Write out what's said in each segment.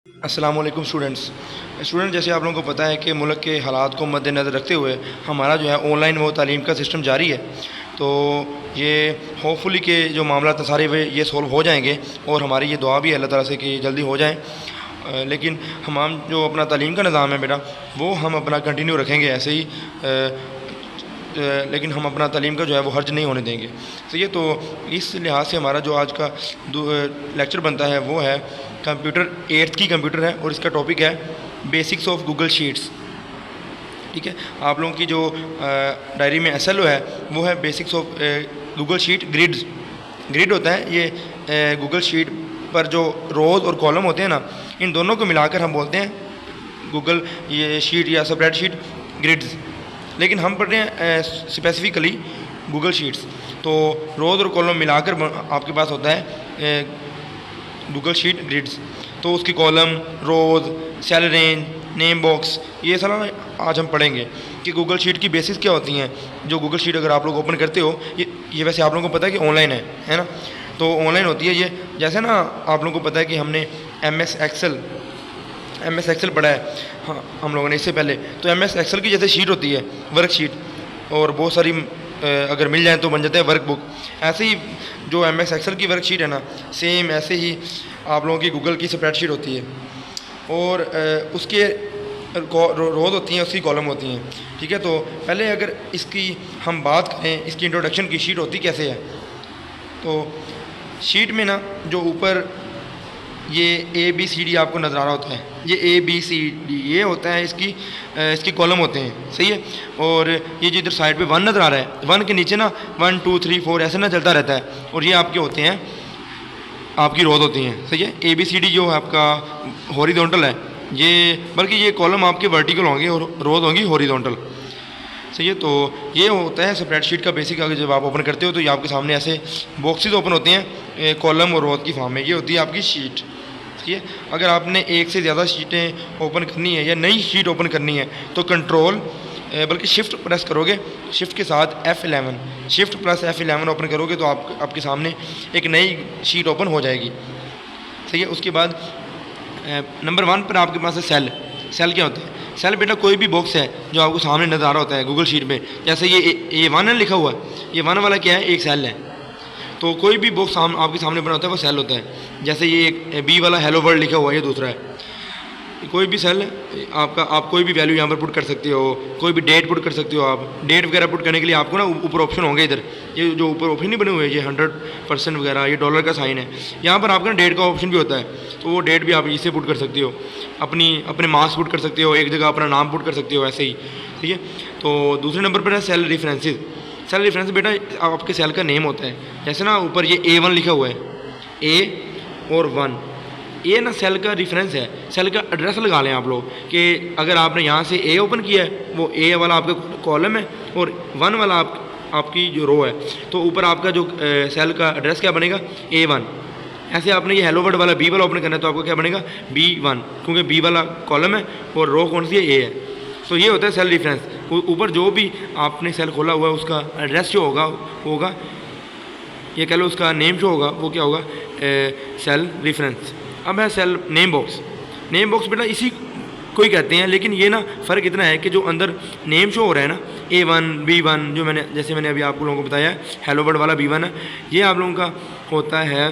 अस्सलाम वालेकुम स्टूडेंट, जैसे आप लोगों को पता है कि मुल्क के हालात को मद्देनज़र रखते हुए हमारा जो है ऑनलाइन वो तालीम का सिस्टम जारी है। तो ये होपफुली के जो मामला सारे वे ये सॉल्व हो जाएंगे और हमारी ये दुआ भी है अल्लाह ताला से कि जल्दी हो जाएं। लेकिन हम जो अपना तालीम का निज़ाम है बेटा, वो हम अपना कंटिन्यू रखेंगे ऐसे ही, लेकिन हम अपना तालीम का जो है वो हर्ज नहीं होने देंगे। तो ये तो इस लिहाज से हमारा जो आज का लेक्चर बनता है वो है कंप्यूटर, 8th की कंप्यूटर है और इसका टॉपिक है बेसिक्स ऑफ गूगल शीट्स। ठीक है, आप लोगों की जो डायरी में SLO है वो है basics of Google sheet grids. Grid होता है ये गूगल शीट पर जो रोज़ और कॉलम होते हैं ना, इन दोनों को मिलाकर हम बोलते हैं गूगल ये शीट या स्प्रेडशीट ग्रिड्स। लेकिन हम पढ़ रहे हैं स्पेसिफिकली गूगल शीट्स। तो रोज़ और कॉलम मिलाकर आपके पास होता है गूगल शीट ग्रिड्स। तो उसकी कॉलम, रोज़, सेल रेंज, नेम बॉक्स, ये सारा आज हम पढ़ेंगे कि गूगल शीट की बेसिस क्या होती हैं। जो गूगल शीट अगर आप लोग ओपन करते हो, ये वैसे आप लोगों को पता है कि ऑनलाइन है ना। तो ऑनलाइन होती है ये, जैसे ना आप लोगों को पता है कि हमने MS एक्सेल पढ़ा है, हाँ हम लोगों ने इससे पहले। तो MS एक्सेल की जैसे शीट होती है वर्कशीट, और बहुत सारी अगर मिल जाए तो बन जाते हैं वर्कबुक। ऐसे ही जो MS एक्सेल की वर्कशीट है ना, सेम ऐसे ही आप लोगों की गूगल की स्प्रेडशीट होती है, और उसके रोज़ होती हैं, उसकी कॉलम होती हैं। ठीक है, तो पहले अगर इसकी हम बात करें, इसकी इंट्रोडक्शन की शीट होती कैसे है। तो शीट में ना जो ऊपर ये ABCD आपको नज़र आ रहा होता है, ये ABCD ये होता है इसकी कॉलम होते हैं, सही है। और ये जो इधर साइड पे 1 नज़र आ रहा है, 1 के नीचे ना 1 2 3 4 ऐसे ना चलता रहता है, और ये आपके होते हैं, आपकी रोज़ होती हैं, सही है। ABCD जो है आपका हॉरिजॉन्टल है ये, बल्कि ये कॉलम आपके वर्टिकल होंगे और रोज़ होंगी हॉरिजॉन्टल, सही है। तो ये होता है स्प्रेडशीट का बेसिक। अगर जब आप ओपन करते हो तो ये आपके सामने ऐसे बॉक्सेस ओपन होते हैं कॉलम और रोज़ की फॉर्म में, ये होती है आपकी शीट। ठीक है, अगर आपने एक से ज़्यादा शीटें ओपन करनी है या नई शीट ओपन करनी है तो कंट्रोल बल्कि शिफ्ट प्रेस करोगे, शिफ्ट के साथ F11, shift plus F11 open करोगे तो आपके सामने एक नई शीट ओपन हो जाएगी, सही है। उसके बाद नंबर 1 पर आपके पास है सेल क्या होता है। सेल बेटा कोई भी बॉक्स है जो आपको सामने नज़र आ रहा होता है गूगल शीट में, जैसे ये 1 लिखा हुआ है, ये 1 वाला क्या है, एक सेल है। तो कोई भी बॉक्स आपके सामने बना होता है वो सेल होता है। जैसे ये एक B वाला हेलो वर्ल्ड लिखा हुआ है, ये दूसरा है। कोई भी सेल आपका, आप कोई भी वैल्यू यहाँ पर पुट कर सकते हो, कोई भी डेट पुट कर सकते हो। आप डेट वगैरह पुट करने के लिए आपको ना ऊपर ऑप्शन होंगे, इधर ये जो ऊपर ऑप्शन नहीं बने हुए ये 100% वगैरह, ये डॉलर का साइन है, यहाँ पर आपका डेट का ऑप्शन भी होता है। तो वो डेट भी आप इसे पुट कर सकते हो, अपने मार्क्स पुट कर सकते हो, एक जगह अपना नाम पुट कर सकते हो, ऐसे ही, ठीक है। तो दूसरे नंबर पर है सेल रेफरेंसेस। सेल रेफरेंस बेटा आपके सेल का नेम होता है। जैसे ना ऊपर ये A1 लिखा हुआ है, A और 1, ये ना सेल का रेफरेंस है, सेल का एड्रेस लगा लें आप लोग कि अगर आपने यहाँ से A ओपन किया है, वो A वाला आपका कॉलम है और 1 वाला आपकी जो रो है, तो ऊपर आपका जो सेल का एड्रेस क्या बनेगा, A1। ऐसे आपने ये हेलो वर्ड वाला B वाला ओपन करना है तो आपको क्या बनेगा, B1, क्योंकि B वाला कॉलम है और रो कौन सी है, A है। तो ये होता है सेल रेफरेंस। ऊपर जो भी आपने सेल खोला हुआ है उसका एड्रेस जो होगा ये कह लो, उसका नेम जो होगा वो क्या होगा, सेल रेफरेंस। अब है cell name box. Name box बेटा इसी को ही कहते हैं, लेकिन ये ना फ़र्क इतना है कि जो अंदर नेम शो हो रहा है ना, A1 B1, जो जैसे मैंने अभी आप लोगों को बताया हेलो वर्ड वाला B1 है, ये आप लोगों का होता है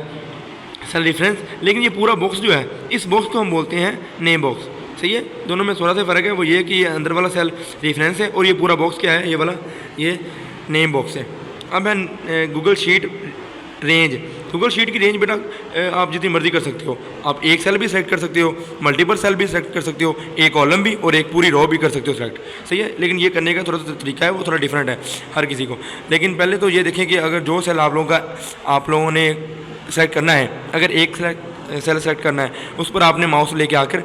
सेल रेफरेंस। लेकिन ये पूरा बॉक्स जो है, इस बॉक्स को हम बोलते हैं नेम बॉक्स, सही है। दोनों में थोड़ा सा फ़र्क है, वो ये कि ये अंदर वाला सेल रेफरेंस है और ये पूरा बॉक्स क्या है, ये वाला ये नेम बॉक्स है। अब है Google sheet range. Google sheet की रेंज बेटा आप जितनी मर्जी कर सकते हो। आप एक सेल भी सेलेक्ट कर सकते हो, मल्टीपल सेल भी सेलेक्ट कर सकते हो, एक कॉलम भी और एक पूरी रो भी कर सकते हो सेलेक्ट, सही है। लेकिन ये करने का थोड़ा सा तरीका है, वो थोड़ा डिफरेंट है हर किसी को। लेकिन पहले तो ये देखें कि अगर जो सेल आप लोगों ने सेलेक्ट करना है, अगर एक सेल सेलेक्ट करना है, उस पर आपने माउस लेके आकर